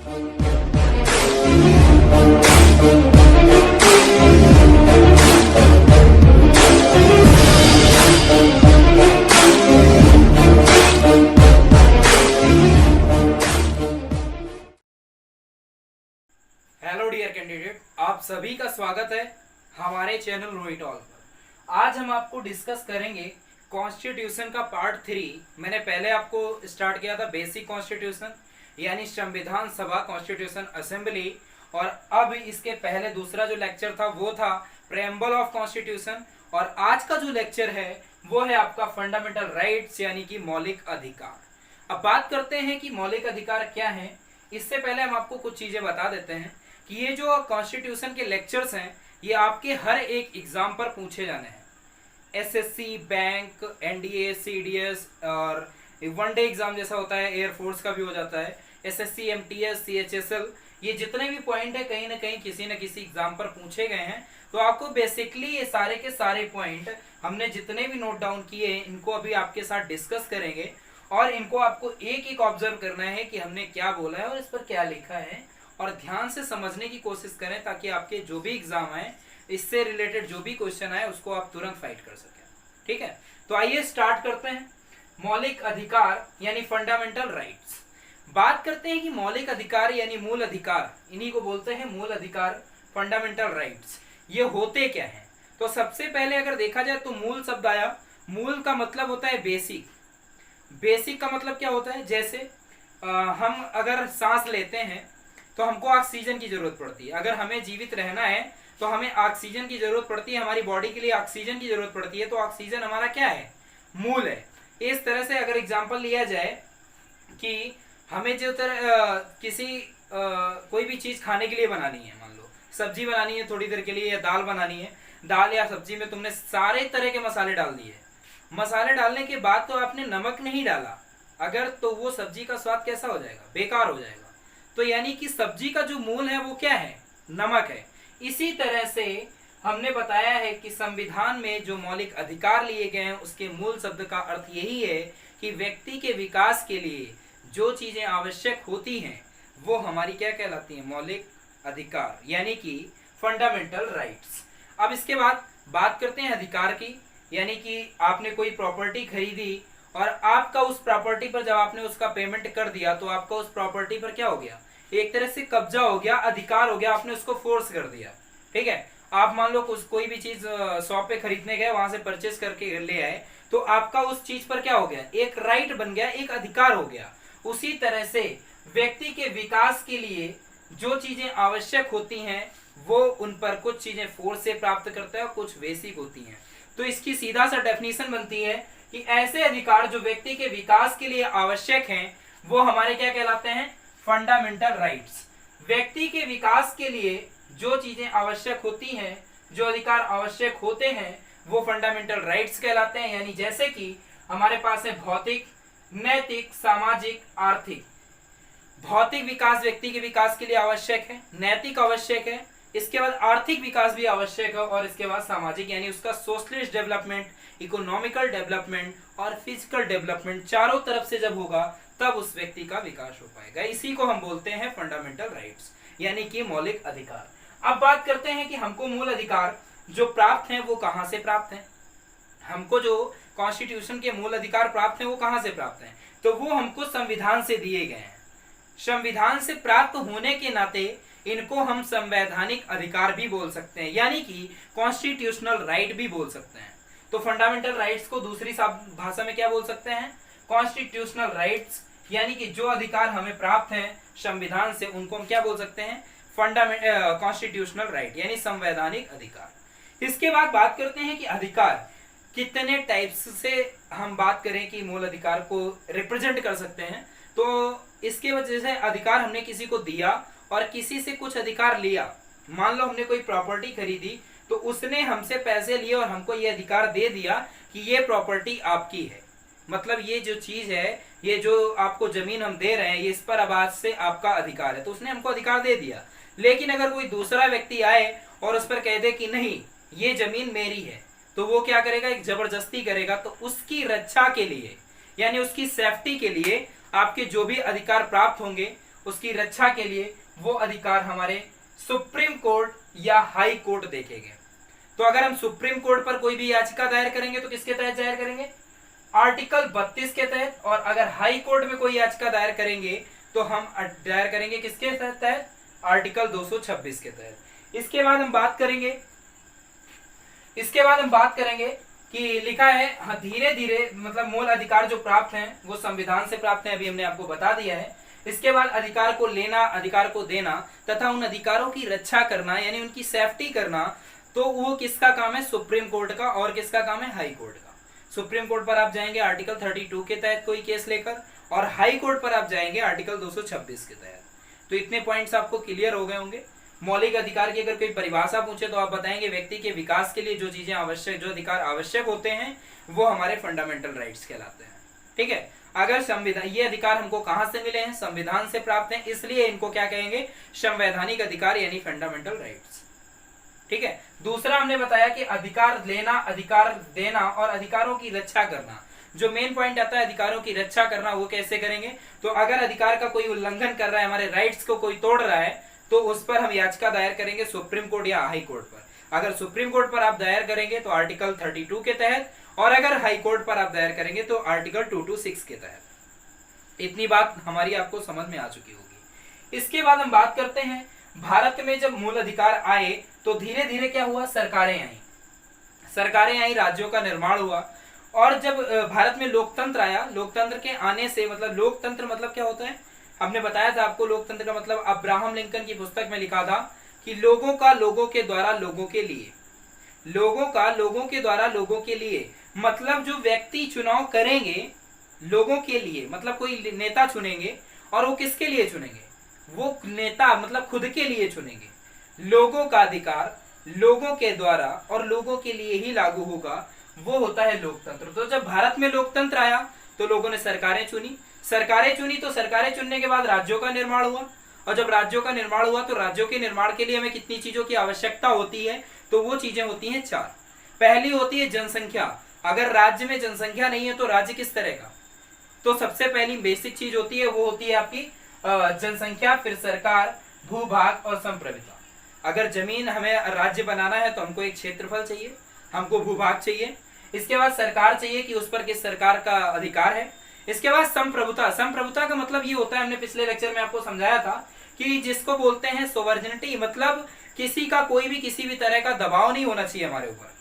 Hello dear candidate, आप सभी का स्वागत है हमारे चैनल नो इट ऑल पर। आज हम आपको डिस्कस करेंगे कॉन्स्टिट्यूशन का पार्ट 3। मैंने पहले आपको स्टार्ट किया था बेसिक कॉन्स्टिट्यूशन यानी संविधान सभा कॉन्स्टिट्यूशन असेंबली, और अब इसके पहले दूसरा जो लेक्चर था वो था प्रेम्बल ऑफ कॉन्स्टिट्यूशन, और आज का जो लेक्चर है वो है आपका फंडामेंटल राइट्स यानी कि मौलिक अधिकार। अब बात करते हैं कि मौलिक अधिकार क्या है। इससे पहले हम आपको कुछ चीजें बता देते हैं कि ये जो कॉन्स्टिट्यूशन के लेक्चर्स हैं ये आपके हर एक एग्जाम पर पूछे जाने हैं। एसएससी, बैंक, एनडीए, सीडीएस और वनडे एग्जाम जैसा होता है, एयरफोर्स का भी हो जाता है, एसएससी, एमटीएस, सीएचएसएल, ये जितने भी पॉइंट है कहीं ना कहीं किसी न किसी एग्जाम पर पूछे गए हैं। तो आपको बेसिकली ये सारे के सारे पॉइंट हमने जितने भी नोट डाउन किए हैं इनको अभी आपके साथ डिस्कस करेंगे, और इनको आपको एक एक ऑब्जर्व करना है कि हमने क्या बोला है और इस पर क्या लिखा है, और ध्यान से समझने की कोशिश करें ताकि आपके जो भी एग्जाम आए इससे रिलेटेड जो भी क्वेश्चन आए उसको आप तुरंत फाइट कर सकें। ठीक है, तो आइए स्टार्ट करते हैं। मौलिक अधिकार यानी फंडामेंटल राइट्स। बात करते हैं कि मौलिक अधिकार यानी मूल अधिकार, इन्हीं को बोलते हैं मूल अधिकार, फंडामेंटल राइट्स। ये होते क्या हैं? तो सबसे पहले अगर देखा जाए तो मूल शब्द आया। मूल का मतलब होता है बेसिक। बेसिक का मतलब क्या होता है? जैसे हम अगर सांस लेते हैं तो हमको ऑक्सीजन की जरूरत पड़ती है। अगर हमें जीवित रहना है तो हमें ऑक्सीजन की जरूरत पड़ती है, हमारी बॉडी के लिए ऑक्सीजन की जरूरत पड़ती है। तो ऑक्सीजन हमारा क्या है? मूल है। इस तरह से अगर एग्जांपल लिया जाए कि हमें जो कोई भी चीज खाने के लिए बनानी है, मान लो सब्जी बनानी है थोड़ी देर के लिए, या दाल बनानी है, दाल या सब्जी में तुमने सारे तरह के मसाले डाल दिए। मसाले डालने के बाद तो आपने नमक नहीं डाला, अगर तो वो सब्जी का स्वाद कैसा हो जाएगा? बेकार हो जाएगा। तो यानी कि सब्जी का जो मूल है वो क्या है? नमक है। इसी तरह से हमने बताया है कि संविधान में जो मौलिक अधिकार लिए गए हैं उसके मूल शब्द का अर्थ यही है कि व्यक्ति के विकास के लिए जो चीजें आवश्यक होती हैं वो हमारी क्या कहलाती हैं? मौलिक अधिकार यानी कि फंडामेंटल राइट्स। अब इसके बाद बात करते हैं अधिकार की, यानी कि आपने कोई प्रॉपर्टी खरीदी और आपका उस प्रॉपर्टी पर जब आपने उसका पेमेंट कर दिया तो आपका उस प्रॉपर्टी पर क्या हो गया? एक तरह से कब्जा हो गया, अधिकार हो गया, आपने उसको फोर्स कर दिया। ठीक है, आप मान लो कोई भी चीज शॉप पे खरीदने गए, वहां से परचेस करके ले आए, तो आपका उस चीज पर क्या हो गया? एक राइट बन गया, एक अधिकार हो गया। उसी तरह से व्यक्ति के विकास के लिए जो चीजें आवश्यक होती हैं वो उन पर कुछ चीजें फोर्स से प्राप्त करता है और कुछ बेसिक होती हैं। तो इसकी सीधा सा डेफिनेशन बनती है कि ऐसे अधिकार जो व्यक्ति के विकास के लिए आवश्यक हैं वो हमारे क्या कहलाते हैं? Fundamental rights. व्यक्ति के विकास के लिए जो चीजें आवश्यक होती हैं, जो अधिकार आवश्यक होते हैं वो फंडामेंटल राइट्स कहलाते हैं। यानी जैसे कि हमारे पास है भौतिक, नैतिक, सामाजिक, आर्थिक। भौतिक विकास व्यक्ति के विकास के लिए आवश्यक है, नैतिक आवश्यक है, इसके बाद आर्थिक विकास भी आवश्यक है, और इसके बाद सामाजिक यानी उसका सोशलिस्ट डेवलपमेंट, इकोनॉमिकल डेवलपमेंट और फिजिकल डेवलपमेंट चारों तरफ से जब होगा तब उस व्यक्ति का विकास हो पाएगा। इसी को हम बोलते हैं फंडामेंटल राइट्स यानी कि मौलिक अधिकार। अब बात करते हैं कि हमको मूल अधिकार जो प्राप्त हैं वो कहां से प्राप्त हैं। हमको जो कॉन्स्टिट्यूशन के मूल अधिकार प्राप्त हैं वो कहां से प्राप्त हैं? तो वो हमको संविधान से दिए गए हैं। संविधान से प्राप्त होने के नाते इनको हम संवैधानिक अधिकार भी बोल सकते हैं, यानी कि कॉन्स्टिट्यूशनल राइट भी बोल सकते हैं। तो फंडामेंटल राइट्स को दूसरी भाषा में क्या बोल सकते हैं? कॉन्स्टिट्यूशनल राइट्स, यानी कि जो अधिकार हमें प्राप्त हैं संविधान से उनको हम क्या बोल सकते हैं? कॉन्स्टिट्यूशनल राइट यानी संवैधानिक अधिकार। इसके बाद बात करते हैं कि अधिकार कितने टाइप्स से हम बात करें कि मूल अधिकार को रिप्रेजेंट कर सकते हैं। तो इसके वजह से अधिकार हमने किसी को दिया और किसी से कुछ अधिकार लिया। मान लो हमने कोई प्रॉपर्टी खरीदी तो उसने हमसे पैसे लिए और हमको ये अधिकार दे दिया कि ये प्रॉपर्टी आपकी है, मतलब ये जो चीज है, ये जो आपको जमीन हम दे रहे हैं, ये इस पर अब आज से आपका अधिकार है। तो उसने हमको अधिकार दे दिया। लेकिन अगर कोई दूसरा व्यक्ति आए और उस पर कह दे कि नहीं ये जमीन मेरी है, तो वो क्या करेगा? एक जबरदस्ती करेगा। तो उसकी रक्षा के लिए यानी उसकी सेफ्टी के लिए आपके जो भी अधिकार प्राप्त होंगे उसकी रक्षा के लिए वो अधिकार हमारे सुप्रीम कोर्ट या हाई कोर्ट देखेंगे। तो अगर हम सुप्रीम कोर्ट पर कोई भी याचिका दायर करेंगे तो किसके तहत दायर करेंगे? आर्टिकल 32 के तहत। और अगर हाई कोर्ट में कोई याचिका दायर करेंगे तो हम दायर करेंगे किसके तहत? आर्टिकल 226 के तहत। इसके बाद हम बात करेंगे कि लिखा है धीरे धीरे मतलब मूल अधिकार जो प्राप्त हैं वो संविधान से प्राप्त हैं, अभी हमने आपको बता दिया है। इसके बाद अधिकार को लेना, अधिकार को देना तथा उन अधिकारों की रक्षा करना यानी उनकी सेफ्टी करना, तो वो किसका काम है? सुप्रीम कोर्ट का। और किसका काम है? हाई कोर्ट का। सुप्रीम कोर्ट पर आप जाएंगे आर्टिकल 32 के तहत कोई केस लेकर, और हाई कोर्ट पर आप जाएंगे आर्टिकल 226 के तहत। तो इतने पॉइंट्स आपको क्लियर हो गए होंगे। मौलिक अधिकार की अगर कोई परिभाषा पूछे तो आप बताएंगे व्यक्ति के विकास के लिए जो चीजें आवश्यक, जो अधिकार आवश्यक होते हैं वो हमारे फंडामेंटल राइट्स कहलाते हैं। ठीक है। अगर संविधान, ये अधिकार हमको कहां से मिले हैं? संविधान से प्राप्त हैं, इसलिए इनको क्या कहेंगे? संवैधानिक अधिकार यानी फंडामेंटल राइट्स। ठीक है। दूसरा हमने बताया कि अधिकार लेना, अधिकार देना और अधिकारों की रक्षा करना। जो मेन पॉइंट आता है अधिकारों की रक्षा करना, वो कैसे करेंगे? तो अगर अधिकार का कोई उल्लंघन कर रहा है, हमारे राइट्स को कोई तोड़ रहा है, तो उस पर हम याचिका दायर करेंगे सुप्रीम कोर्ट या हाई कोर्ट पर। अगर सुप्रीम कोर्ट पर आप दायर करेंगे तो आर्टिकल 32 के तहत, और अगर हाई कोर्ट पर आप दायर करेंगे तो आर्टिकल 226 के तहत। इतनी बात हमारी आपको समझ में आ चुकी होगी। इसके बाद हम बात करते हैं भारत में जब मूल अधिकार आए तो धीरे धीरे क्या हुआ? सरकारें आई, राज्यों का निर्माण हुआ। और जब भारत में लोकतंत्र आया, लोकतंत्र के आने से मतलब लोकतंत्र मतलब क्या होता है? हमने बताया था आपको लोकतंत्र का मतलब, अब्राहम लिंकन की पुस्तक में लिखा था कि लोगों का लोगों के द्वारा लोगों के लिए, लोगों का लोगों के द्वारा लोगों के लिए। मतलब जो व्यक्ति चुनाव करेंगे लोगों के लिए, मतलब कोई नेता चुनेंगे और वो किसके लिए चुनेंगे? वो नेता मतलब खुद के लिए चुनेंगे। लोगों का अधिकार लोगों के द्वारा और लोगों के लिए ही लागू होगा, वो होता है लोकतंत्र। तो जब भारत में लोकतंत्र आया तो लोगों ने सरकारें चुनी तो सरकारें चुनने के बाद राज्यों का निर्माण हुआ, और जब राज्यों का निर्माण हुआ तो राज्यों के निर्माण के लिए हमें कितनी चीजों की आवश्यकता होती है? तो वो चीजें होती हैं 4। पहली होती है जनसंख्या। अगर राज्य में जनसंख्या नहीं है तो राज्य किस तरह का? तो सबसे पहली बेसिक चीज होती है वो होती है आपकी जनसंख्या, फिर सरकार, भूभाग और संप्रभुता। अगर जमीन हमें राज्य बनाना है तो हमको एक क्षेत्रफल चाहिए, हमको भूभाग चाहिए। इसके बाद सरकार चाहिए कि उस पर किस सरकार का अधिकार है। इसके बाद संप्रभुता। संप्रभुता का मतलब ये होता है, हमने पिछले लेक्चर में आपको समझाया था कि जिसको बोलते हैं सोवर्जिनिटी, मतलब किसी का कोई भी किसी भी तरह का दबाव नहीं होना चाहिए हमारे ऊपर।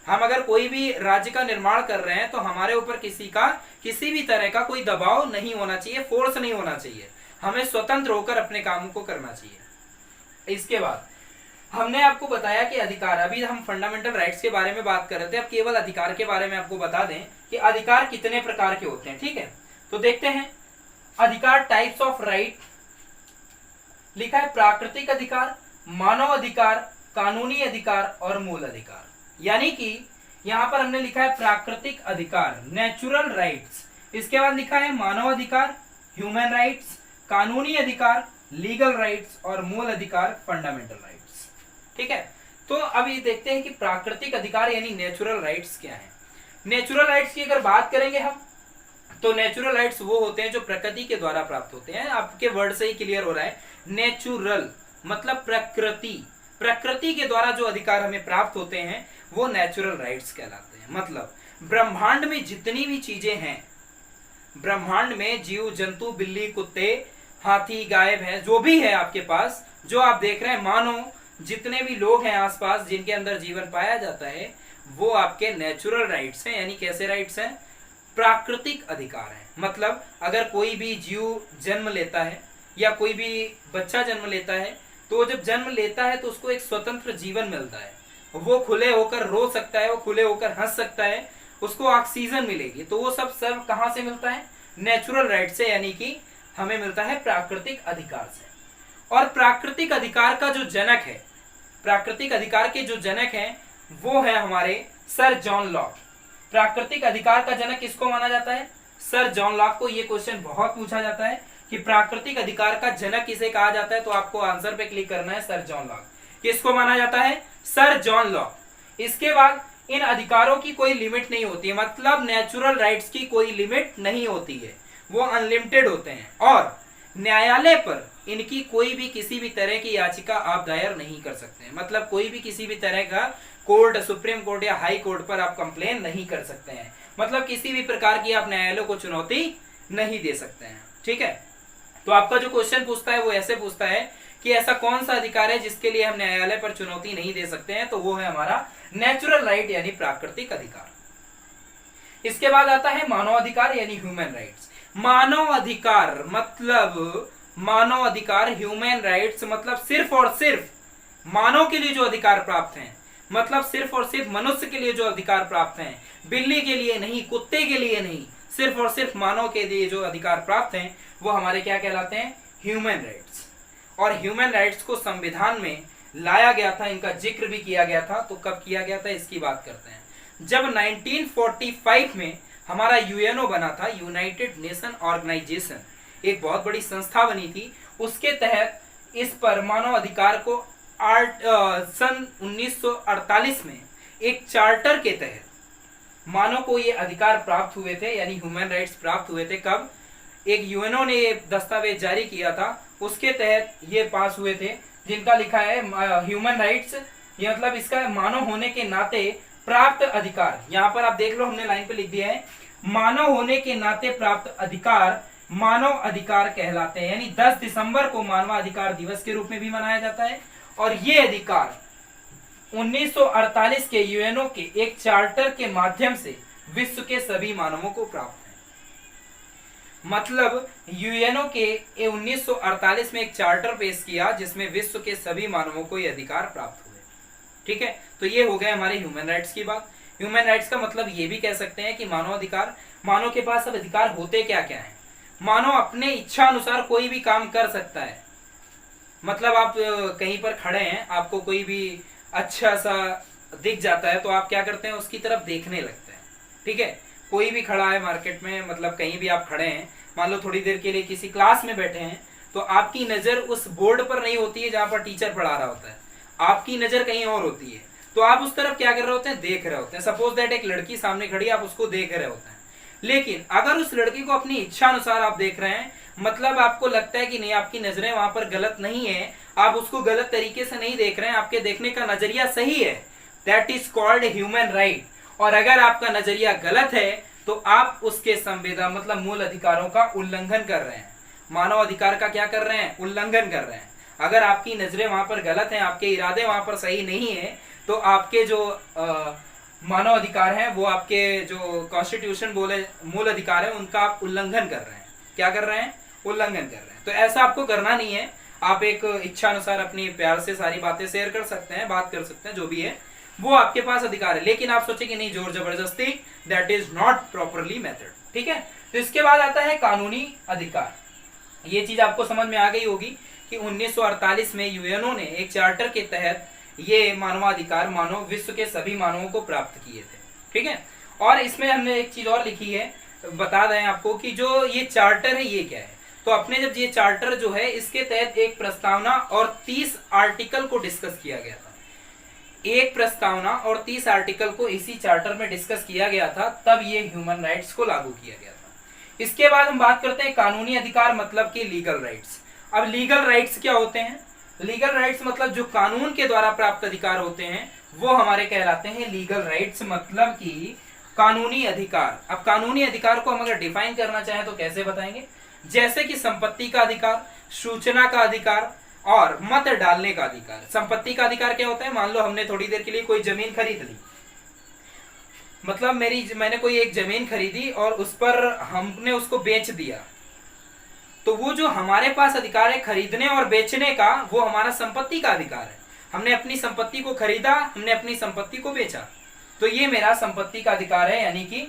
हम अगर कोई भी राज्य का निर्माण कर रहे हैं तो हमारे ऊपर किसी का किसी भी तरह का कोई दबाव नहीं होना चाहिए, फोर्स नहीं होना चाहिए। हमें स्वतंत्र होकर अपने कामों को करना चाहिए। इसके बाद हमने आपको बताया कि अधिकार, अभी हम फंडामेंटल राइट्स के बारे में बात कर रहे थे, अब केवल अधिकार के बारे में आपको बता दें कि अधिकार कितने प्रकार के होते हैं। ठीक है, तो देखते हैं अधिकार, टाइप्स ऑफ राइट। लिखा है प्राकृतिक अधिकार, मानव अधिकार, कानूनी अधिकार और मूल अधिकार। यानी कि यहां पर हमने लिखा है प्राकृतिक अधिकार, नेचुरल राइट्स। इसके बाद लिखा है मानव अधिकार, ह्यूमन राइट्स, कानूनी अधिकार, लीगल राइट्स और मूल अधिकार, फंडामेंटल राइट्स। ठीक है, तो अभी देखते हैं कि प्राकृतिक अधिकार यानी नेचुरल राइट्स क्या है। नेचुरल राइट्स की अगर बात करेंगे हम, तो नेचुरल राइट्स वो होते हैं जो प्रकृति के द्वारा प्राप्त होते हैं। आपके वर्ड से ही क्लियर हो रहा है, नेचुरल मतलब प्रकृति, प्रकृति के द्वारा जो अधिकार हमें प्राप्त होते हैं वो नेचुरल राइट्स कहलाते हैं। मतलब ब्रह्मांड में जितनी भी चीजें हैं, ब्रह्मांड में जीव जंतु, बिल्ली, कुत्ते, हाथी, गाय, भैंस, जो भी है आपके पास, जो आप देख रहे हैं, मानो जितने भी लोग हैं आसपास जिनके अंदर जीवन पाया जाता है, वो आपके नेचुरल राइट्स हैं। यानी कैसे राइट्स हैं? प्राकृतिक अधिकार हैं। मतलब अगर कोई भी जीव जन्म लेता है या कोई भी बच्चा जन्म लेता है, तो जब जन्म लेता है तो उसको एक स्वतंत्र जीवन मिलता है। वो खुले होकर रो सकता है, वो खुले होकर हंस सकता है, उसको ऑक्सीजन मिलेगी। तो वो सब कहां से मिलता है? नेचुरल राइट से, यानी कि हमें मिलता है प्राकृतिक अधिकार से। और प्राकृतिक अधिकार का जो जनक है, प्राकृतिक अधिकार के जो जनक हैं वो है हमारे सर जॉन लॉक। प्राकृतिक अधिकार का जनक किसको माना जाता है? सर जॉन लॉक को। ये क्वेश्चन बहुत पूछा जाता है कि प्राकृतिक अधिकार का जनक किसे कहा जाता है, तो आपको आंसर पे क्लिक करना है, सर जॉन लॉक। किसको माना जाता है? Sir John Locke. इसके बाद इन अधिकारों की कोई लिमिट नहीं होती है, मतलब नेचुरल राइट्स की कोई लिमिट नहीं होती है, वो अनलिमिटेड होते हैं। और न्यायालय पर इनकी कोई भी किसी भी तरह की याचिका आप दायर नहीं कर सकते हैं। मतलब कोई भी किसी भी तरह का कोर्ट, सुप्रीम कोर्ट या हाई कोर्ट पर आप कंप्लेन नहीं कर सकते हैं। मतलब किसी भी प्रकार की आप न्यायालय को चुनौती नहीं दे सकते हैं। ठीक है, तो आपका जो क्वेश्चन पूछता है वो ऐसे पूछता है कि ऐसा कौन सा अधिकार है जिसके लिए हम न्यायालय पर चुनौती नहीं दे सकते हैं, तो वो है हमारा नेचुरल राइट यानी प्राकृतिक अधिकार। इसके बाद आता है मानवाधिकार यानी ह्यूमन राइट्स। मानव अधिकार ह्यूमन राइट्स मतलब सिर्फ और सिर्फ मानव के लिए जो अधिकार प्राप्त हैं, मतलब सिर्फ और सिर्फ मनुष्य के लिए जो अधिकार प्राप्त हैं, बिल्ली के लिए नहीं, कुत्ते के लिए नहीं, सिर्फ और सिर्फ मानव के लिए जो अधिकार प्राप्त हैं वो हमारे क्या कहलाते हैं, ह्यूमन राइट्स। और ह्यूमन राइट्स को संविधान में लाया गया था, इनका जिक्र भी किया गया था। तो कब किया गया था इसकी बात करते हैं। जब 1945 में हमारा यूएनओ बना था, यूनाइटेड नेशन ऑर्गेनाइजेशन, एक बहुत बड़ी संस्था बनी थी, उसके तहत इस पर मानव अधिकार को सन 1948 में एक चार्टर के तहत मानव को ये अधिकार प्राप्त हुए थे, यानी ह्यूमन राइट्स प्राप्त हुए थे। कब? एक यूएनओ ने ये दस्तावेज जारी किया था, उसके तहत ये पास हुए थे, जिनका लिखा है ह्यूमन राइट्स, ये मतलब इसका मानव होने के नाते प्राप्त अधिकार। यहाँ पर आप देख लो, हमने लाइन पे लिख दिया है, मानव होने के नाते प्राप्त अधिकार मानव अधिकार कहलाते हैं। यानी 10 दिसंबर को मानवाधिकार दिवस के रूप में भी मनाया जाता है। और ये अधिकार 1948 के यूएनओ के एक चार्टर के माध्यम से विश्व के सभी मानवों को प्राप्त है। मतलब यूएनओ के 1948 में एक चार्टर पेश किया जिसमें विश्व के सभी मानवों को ये अधिकार प्राप्त हुए। ठीक है, तो ये हो गया हमारे ह्यूमन राइट्स की बात। ह्यूमन राइट्स का मतलब ये भी कह सकते हैं कि मानवाधिकार, मानव के पास अब अधिकार होते क्या क्या है। मानव अपने इच्छा अनुसार कोई भी काम कर सकता है। मतलब आप कहीं पर खड़े हैं, आपको कोई भी अच्छा सा दिख जाता है तो आप क्या करते हैं, उसकी तरफ देखने लगते हैं। ठीक है, कोई भी खड़ा है मार्केट में, मतलब कहीं भी आप खड़े हैं, मान लो थोड़ी देर के लिए किसी क्लास में बैठे हैं, तो आपकी नजर उस बोर्ड पर नहीं होती है जहां पर टीचर पढ़ा रहा होता है, आपकी नजर कहीं और होती है। तो आप उस तरफ क्या कर रहे होते हैं, देख रहे होते हैं। सपोज दैट एक लड़की सामने खड़ी, आप उसको देख रहे होते हैं। लेकिन अगर उस लड़की को अपनी इच्छा अनुसार आप देख रहे हैं, मतलब आपको लगता है कि नहीं, आपकी नजरें वहां पर गलत नहीं है, आप उसको गलत तरीके से नहीं देख रहे हैं, आपके देखने का नजरिया सही है, that is called human right. और अगर आपका नजरिया गलत है तो आप उसके संवेदन मतलब मूल अधिकारों का उल्लंघन कर रहे हैं, मानव अधिकार का क्या कर रहे हैं, उल्लंघन कर रहे हैं। अगर आपकी नजरें वहां पर गलत हैं, आपके इरादे वहां पर सही नहीं है, तो आपके जो मानव अधिकार हैं, वो आपके जो कॉन्स्टिट्यूशन बोले मूल अधिकार है, उनका आप उल्लंघन कर रहे हैं। क्या कर रहे हैं, उल्लंघन कर रहे हैं। तो ऐसा आपको करना नहीं है। आप एक इच्छा अनुसार अपनी प्यार से सारी बातें शेयर कर सकते हैं, बात कर सकते हैं, जो भी है वो आपके पास अधिकार है। लेकिन आप सोचे कि नहीं, जोर जबरदस्ती, that is not properly method. ठीक है, तो इसके बाद आता है कानूनी अधिकार। ये चीज आपको समझ में आ गई होगी कि 1948 में यूएनओ ने एक चार्टर के तहत ये मानवाधिकार मानव विश्व के सभी मानवों को प्राप्त किए थे। ठीक है, और इसमें हमने एक चीज और लिखी है, बता दें आपको कि जो ये चार्टर है ये क्या है। तो अपने जब ये चार्टर जो है, इसके तहत एक प्रस्तावना और 30 आर्टिकल को डिस्कस किया गया था। एक प्रस्तावना और 30 आर्टिकल को इसी चार्टर में डिस्कस किया गया था, तब ये ह्यूमन राइट्स को लागू किया गया था। इसके बाद हम बात करते हैं कानूनी अधिकार मतलब कि लीगल राइट्स। अब लीगल राइट्स क्या होते हैं? लीगल राइट्स मतलब जो कानून के द्वारा प्राप्त अधिकार होते हैं वो हमारे कहलाते हैं लीगल राइट्स, मतलब कि कानूनी अधिकार। अब कानूनी अधिकार को हम अगर डिफाइन करना चाहें तो कैसे बताएंगे? जैसे कि संपत्ति का अधिकार, सूचना का अधिकार और मत डालने का अधिकार। संपत्ति का अधिकार क्या होता है? मान लो हमने थोड़ी देर के लिए कोई जमीन खरीद ली, मतलब मैंने कोई एक जमीन खरीदी और उस पर हमने उसको बेच दिया, तो वो जो हमारे पास अधिकार है खरीदने और बेचने का, वो हमारा संपत्ति का अधिकार है। हमने अपनी संपत्ति को खरीदा, हमने अपनी संपत्ति को बेचा, तो ये मेरा संपत्ति का अधिकार है। यानी कि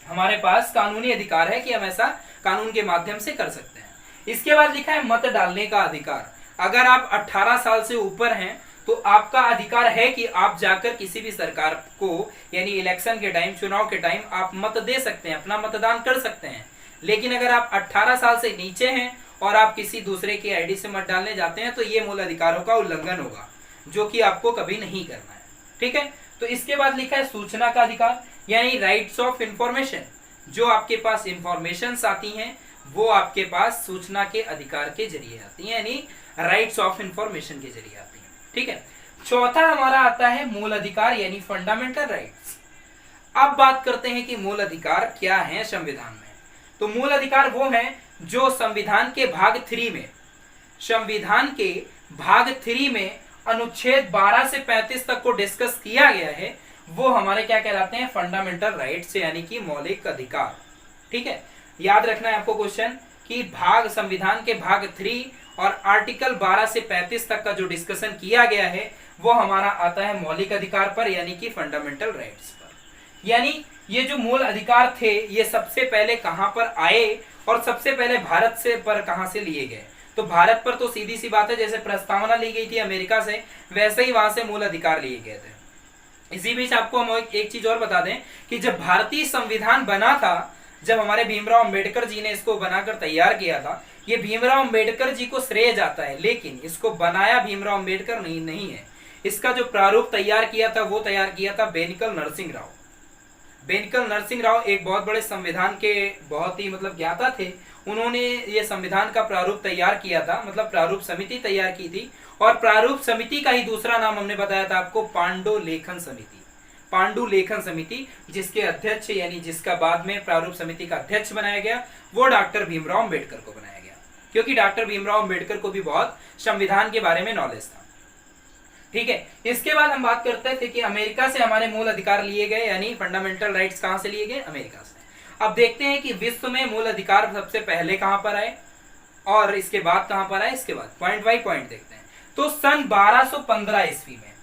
हमारे पास कानूनी अधिकार है कि हम ऐसा कानून के माध्यम से कर सकते हैं। इसके बाद लिखा है मत डालने का अधिकार। अगर आप 18 साल से ऊपर हैं तो आपका अधिकार है कि आप जाकर किसी भी सरकार को, यानी इलेक्शन के टाइम, चुनाव के टाइम आप मत दे सकते हैं, अपना मतदान कर सकते हैं। लेकिन अगर आप 18 साल से नीचे हैं और आप किसी दूसरे की आईडी से मत डालने जाते हैं तो ये मूल अधिकारों का उल्लंघन होगा, जो कि आपको कभी नहीं करना है। ठीक है, तो इसके बाद लिखा है सूचना का अधिकार, यानी राइट्स ऑफ इंफॉर्मेशन। जो आपके पास इंफॉर्मेशन आती हैं वो आपके पास सूचना के अधिकार के जरिए आती है, यानी राइट्स ऑफ इंफॉर्मेशन के जरिए आती है। ठीक है, चौथा हमारा आता है मूल अधिकार यानी फंडामेंटल राइट्स। अब बात करते हैं कि मूल अधिकार क्या है संविधान में। तो मूल अधिकार वो है जो संविधान के भाग 3 में, संविधान के भाग 3 में अनुच्छेद 12 से 35 तक को डिस्कस किया गया है, वो हमारे क्या कहलाते हैं, फंडामेंटल राइट्स यानी कि मौलिक अधिकार। ठीक है, याद रखना है आपको क्वेश्चन कि भाग संविधान के भाग 3 और आर्टिकल 12 से 35 तक का जो डिस्कशन किया गया है वो हमारा आता है मौलिक अधिकार पर यानी कि फंडामेंटल राइट्स पर। यानी ये जो मूल अधिकार थे ये सबसे पहले कहां पर आए और सबसे पहले भारत से पर कहां से लिए गए। तो भारत पर तो सीधी सी बात है, जैसे प्रस्तावना ली गई थी अमेरिका से, वैसे ही वहां से मूल अधिकार लिए गए थे। इसी बीच आपको हम एक चीज और बता दें कि जब भारतीय संविधान बना था, जब हमारे भीमराव अंबेडकर जी ने इसको बनाकर तैयार किया था, ये भीमराव अंबेडकर जी को श्रेय जाता है, लेकिन इसको बनाया भीमराव अंबेडकर नहीं है। इसका जो प्रारूप तैयार किया था वो तैयार किया था बेनिकल नरसिंह राव। बेनिकल नरसिंह राव एक बहुत बड़े संविधान के बहुत ही ज्ञाता थे। उन्होंने ये संविधान का प्रारूप तैयार किया था, प्रारूप समिति तैयार की थी, और प्रारूप समिति का ही दूसरा नाम हमने बताया था आपको पांडुलेखन समिति। पांडुलेखन समिति जिसके अध्यक्ष यानी जिसका बाद में प्रारूप समिति का अध्यक्ष बनाया गया वो डॉक्टर भीमराव अंबेडकर को बनाया गया, क्योंकि डॉक्टर भीमराव अंबेडकर को भी बहुत संविधान के बारे में नॉलेज था। ठीक है, इसके बाद हम बात करते थे कि अमेरिका से हमारे मूल अधिकार लिए गए, यानी फंडामेंटल राइट्स कहां से लिए गए, अमेरिका से। अब देखते हैं कि विश्व में मूल अधिकार सबसे पहले कहां पर आए और इसके बाद कहां पर आए, इसके बाद पॉइंट बाई पॉइंट देखते हैं। तो सन 1215 ईस्वी में,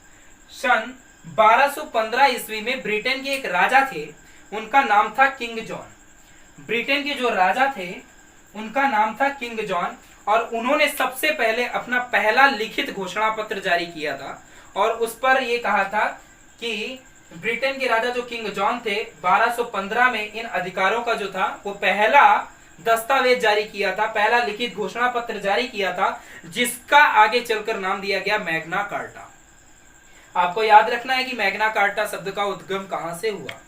सन 1215 ईस्वी में ब्रिटेन के एक राजा थे, उनका नाम था किंग जॉन। ब्रिटेन के जो राजा थे उनका नाम था किंग जॉन, और उन्होंने सबसे पहले अपना पहला लिखित घोषणा पत्र जारी किया था, और उस पर यह कहा था कि ब्रिटेन के राजा जो किंग जॉन थे 1215 में इन अधिकारों का जो था वो पहला दस्तावेज जारी किया था, पहला लिखित घोषणा पत्र जारी किया था, जिसका आगे चलकर नाम दिया गया मैग्ना कार्टा। आपको याद रखना है कि मैग्ना कार्टा शब्द का उद्गम कहां से हुआ,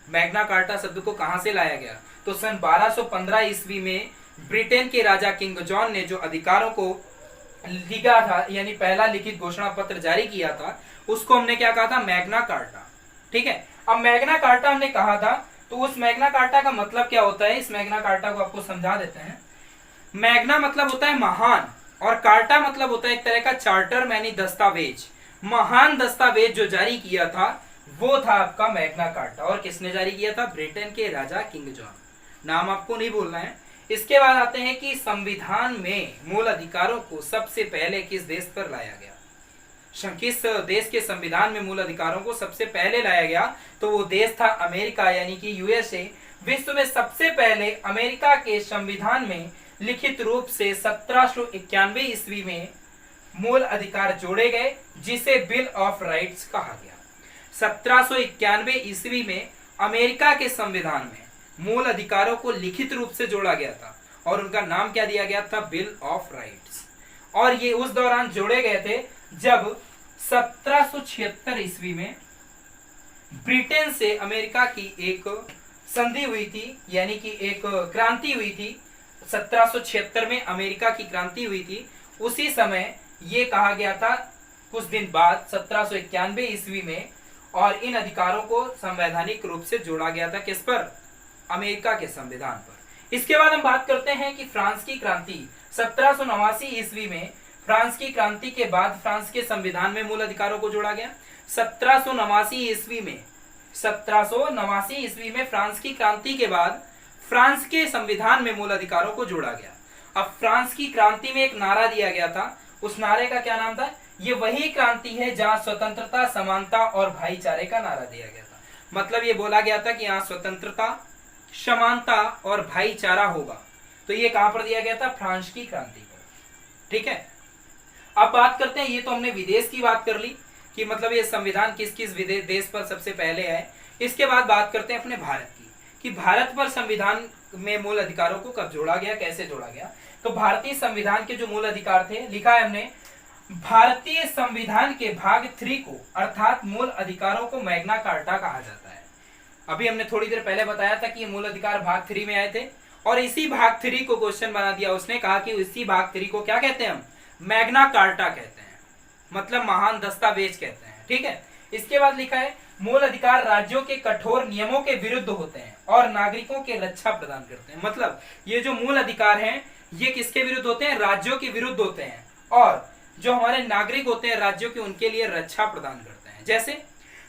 मैग्ना कार्टा शब्द को कहां से लाया गया। तो सन 1215 ईस्वी में ब्रिटेन के राजा किंग जॉन ने जो अधिकारों को लिखा था, यानी पहला लिखित घोषणा पत्र जारी किया था, उसको हमने क्या कहा था, मैग्ना कार्टा। ठीक है, अब मैग्ना कार्टा हमने कहा था, तो उस मैग्ना कार्टा का मतलब क्या होता है, इस मैग्ना कार्टा को आपको समझा देते हैं। मैग्ना मतलब होता है महान, और कार्टा मतलब होता है एक तरह का चार्टर, यानी दस्तावेज। महान दस्तावेज जो जारी किया था वो था आपका मैग्ना कार्टा, और किसने जारी किया था, ब्रिटेन के राजा किंग जॉन। नाम आपको नहीं बोलना है। इसके बाद आते हैं कि संविधान में मूल अधिकारों को सबसे पहले किस देश पर लाया गया, किस देश के संविधान में मूल अधिकारों को सबसे पहले लाया गया, तो वो देश था अमेरिका यानी कि यूएसए। विश्व में सबसे पहले अमेरिका के संविधान में लिखित रूप से 1791 ईस्वी में मूल अधिकार जोड़े गए, जिसे बिल ऑफ राइट्स कहा गया। 1791 ईस्वी में अमेरिका के संविधान में मूल अधिकारों को लिखित रूप से जोड़ा गया था, और उनका नाम क्या दिया गया था, बिल ऑफ राइट्स। और ये उस दौरान जोड़े गए थे जब 1776 ईस्वी में ब्रिटेन से अमेरिका की एक संधि हुई थी, यानी कि एक क्रांति हुई थी। 1776 में अमेरिका की क्रांति हुई थी। उसी समय ये कहा गया था कुछ दिन बाद 1791 ईस्वी में, और इन अधिकारों को संवैधानिक रूप से जोड़ा गया था किस पर, अमेरिका के संविधान पर। इसके बाद हम बात करते हैं कि फ्रांस की क्रांति 1789 ईस्वी में, फ्रांस की क्रांति के बाद फ्रांस के संविधान में मूल अधिकारों को जोड़ा गया। 1789 ईस्वी में, 1789 ईस्वी में फ्रांस की क्रांति के बाद फ्रांस के संविधान में मूल अधिकारों को जोड़ा गया। अब फ्रांस की क्रांति में एक नारा दिया गया था, उस नारे का क्या नाम था, ये वही क्रांति है जहां स्वतंत्रता, समानता और भाईचारे का नारा दिया गया था। मतलब ये बोला गया था कि यहाँ स्वतंत्रता, समानता और भाईचारा होगा। तो ये कहां पर दिया गया था, फ्रांस की क्रांति पर। ठीक है, अब बात करते हैं, ये तो हमने विदेश की बात कर ली कि ये संविधान किस किस देश पर सबसे पहले है। इसके बाद बात करते हैं अपने भारत की, कि भारत पर संविधान में मूल अधिकारों को कब जोड़ा गया, कैसे जोड़ा गया। तो भारतीय संविधान के जो मूल अधिकार थे, लिखा है हमने, भारतीय संविधान के भाग 3 को अर्थात मूल अधिकारों को मैग्ना कार्टा कहा जाता है। अभी हमने थोड़ी देर पहले बताया था कि ये मूल अधिकार भाग 3 में आए थे, और इसी भाग 3 को क्वेश्चन बना दिया उसने, कहा कि इसी भाग 3 को क्या कहते हैं हम, मैग्ना कार्टा कहते हैं, मतलब महान दस्तावेज कहते हैं। ठीक है, इसके बाद लिखा है मूल अधिकार राज्यों के कठोर नियमों के विरुद्ध होते हैं और नागरिकों के रक्षा प्रदान करते हैं। मतलब ये जो मूल अधिकार हैं ये किसके विरुद्ध होते हैं, राज्यों के विरुद्ध होते हैं, और जो हमारे नागरिक होते हैं राज्यों के, उनके लिए रक्षा प्रदान करते हैं। जैसे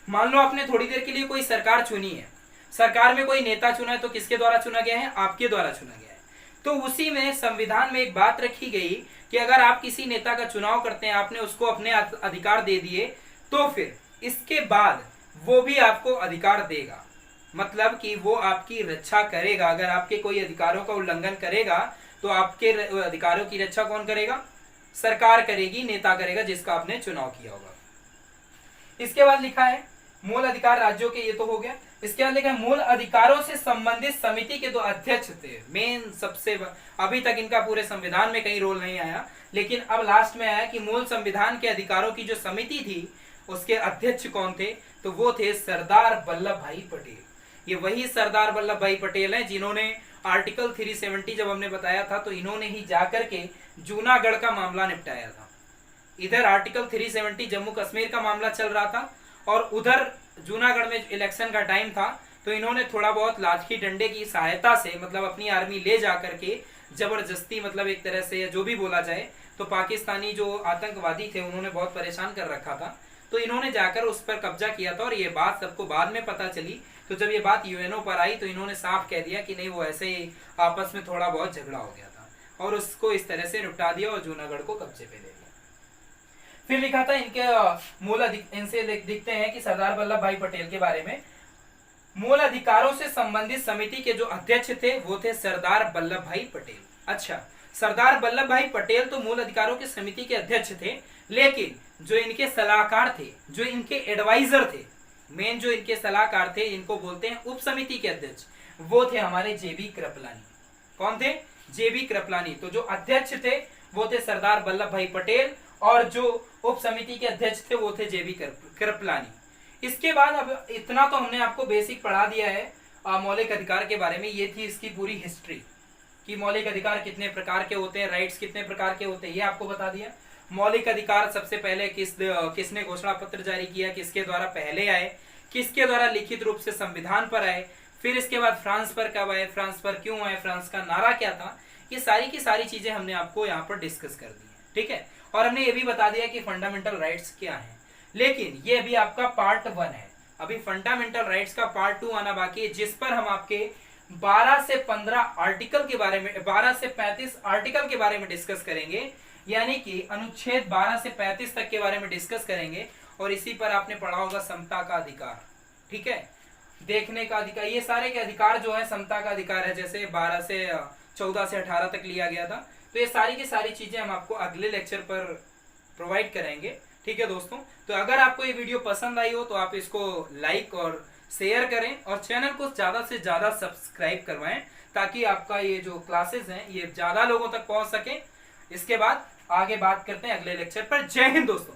मान लो आपने थोड़ी देर के लिए कोई सरकार चुनी है, सरकार में कोई नेता चुना है, तो किसके द्वारा चुना गया है, आपके द्वारा चुना गया है। तो उसी में संविधान में एक बात रखी गई कि अगर आप किसी नेता का चुनाव करते हैं, आपने उसको अपने अधिकार दे दिए, तो फिर इसके बाद वो भी आपको अधिकार देगा, मतलब कि वो आपकी रक्षा करेगा। अगर आपके कोई अधिकारों का उल्लंघन करेगा तो आपके अधिकारों की रक्षा कौन करेगा, सरकार करेगी, नेता करेगा जिसका आपने चुनाव किया होगा। इसके बाद लिखा है मूल अधिकार राज्यों के, ये तो हो गया। इसके बाद लिखा है मूल अधिकारों से संबंधित समिति के जो अध्यक्ष थे, मेन सबसे अभी तक इनका पूरे संविधान में कहीं रोल नहीं आया, लेकिन अब लास्ट में आया कि मूल संविधान के अधिकारों की जो समिति थी उसके अध्यक्ष कौन थे, तो वो थे सरदार वल्लभ भाई पटेल। ये वही सरदार वल्लभ भाई पटेल हैं जिन्होंने आर्टिकल 370 जब हमने बताया था तो इन्होंने ही जाकर के जूनागढ़ का मामला निपटाया था। इधर आर्टिकल 370 जम्मू कश्मीर का मामला चल रहा था और उधर जूनागढ़ में इलेक्शन का टाइम था, तो इन्होंने थोड़ा बहुत लाठी डंडे की सहायता से, मतलब अपनी आर्मी ले जाकर के जबरदस्ती, मतलब एक तरह से जो भी बोला जाए, तो पाकिस्तानी जो आतंकवादी थे उन्होंने बहुत परेशान कर रखा था, तो इन्होंने जाकर उस पर कब्जा किया था। और ये बात सबको बाद में पता चली, तो जब ये बात यूएनओ पर आई तो इन्होंने साफ कह दिया कि नहीं, वो ऐसे ही आपस में थोड़ा बहुत झगड़ा हो गया था और उसको इस तरह से निपटा दिया और जूनागढ़ को कब्जे पे ले लिया। फिर लिखा था इनके मूल इनसे दिखते हैं कि सरदार वल्लभ भाई पटेल के बारे में, मूल अधिकारों से संबंधित समिति के जो अध्यक्ष थे वो थे सरदार वल्लभ भाई पटेल। अच्छा, सरदार वल्लभ भाई पटेल तो मूल अधिकारों की समिति के अध्यक्ष थे, लेकिन जो इनके सलाहकार थे, जो इनके एडवाइजर थे, मेन जो इनके सलाहकार थे, इनको बोलते हैं उप समिति के अध्यक्ष, वो थे हमारे जेबी कृपलानी। कौन थे, जेबी कृपलानी। तो जो अध्यक्ष थे वो थे सरदार वल्लभ भाई पटेल और जो उप समिति के अध्यक्ष थे वो थे जेबी कृपलानी। इसके बाद अब इतना तो हमने आपको बेसिक पढ़ा दिया है मौलिक अधिकार के बारे में। ये थी इसकी पूरी हिस्ट्री कि मौलिक अधिकार कितने प्रकार के होते हैं, राइट्स कितने प्रकार के होते हैं, ये आपको बता दिया। मौलिक अधिकार सबसे पहले किसने घोषणा पत्र जारी किया, किसके द्वारा पहले आए, किसके द्वारा लिखित रूप से संविधान पर आए, फिर इसके बाद फ्रांस पर कब आए, फ्रांस पर क्यों आए, फ्रांस का नारा क्या था, ये सारी की सारी चीजें हमने आपको यहाँ पर डिस्कस कर दी है। ठीक है, और हमने ये भी बता दिया कि फंडामेंटल राइट्स क्या है। लेकिन ये अभी आपका पार्ट 1 है, अभी फंडामेंटल राइट्स का पार्ट 2 आना बाकी है, जिस पर हम आपके 12 से 15 आर्टिकल के बारे में, 12 से 35 आर्टिकल के बारे में डिस्कस करेंगे, यानी कि अनुच्छेद 12 से 35 तक के बारे में डिस्कस करेंगे। और इसी पर आपने पढ़ा होगा समता का अधिकार, ठीक है, देखने का अधिकार, ये सारे के अधिकार जो है समता का अधिकार है, जैसे 12 से 14 से 18 तक लिया गया था। तो ये सारी की सारी चीजें हम आपको अगले लेक्चर पर प्रोवाइड करेंगे। ठीक है दोस्तों, तो अगर आपको ये वीडियो पसंद आई हो तो आप इसको लाइक और शेयर करें और चैनल को ज्यादा से ज्यादा सब्सक्राइब करवाएं, ताकि आपका ये जो क्लासेस हैं ये ज्यादा लोगों तक पहुंच सके। इसके बाद आगे बात करते हैं अगले लेक्चर पर। जय हिंद दोस्तों।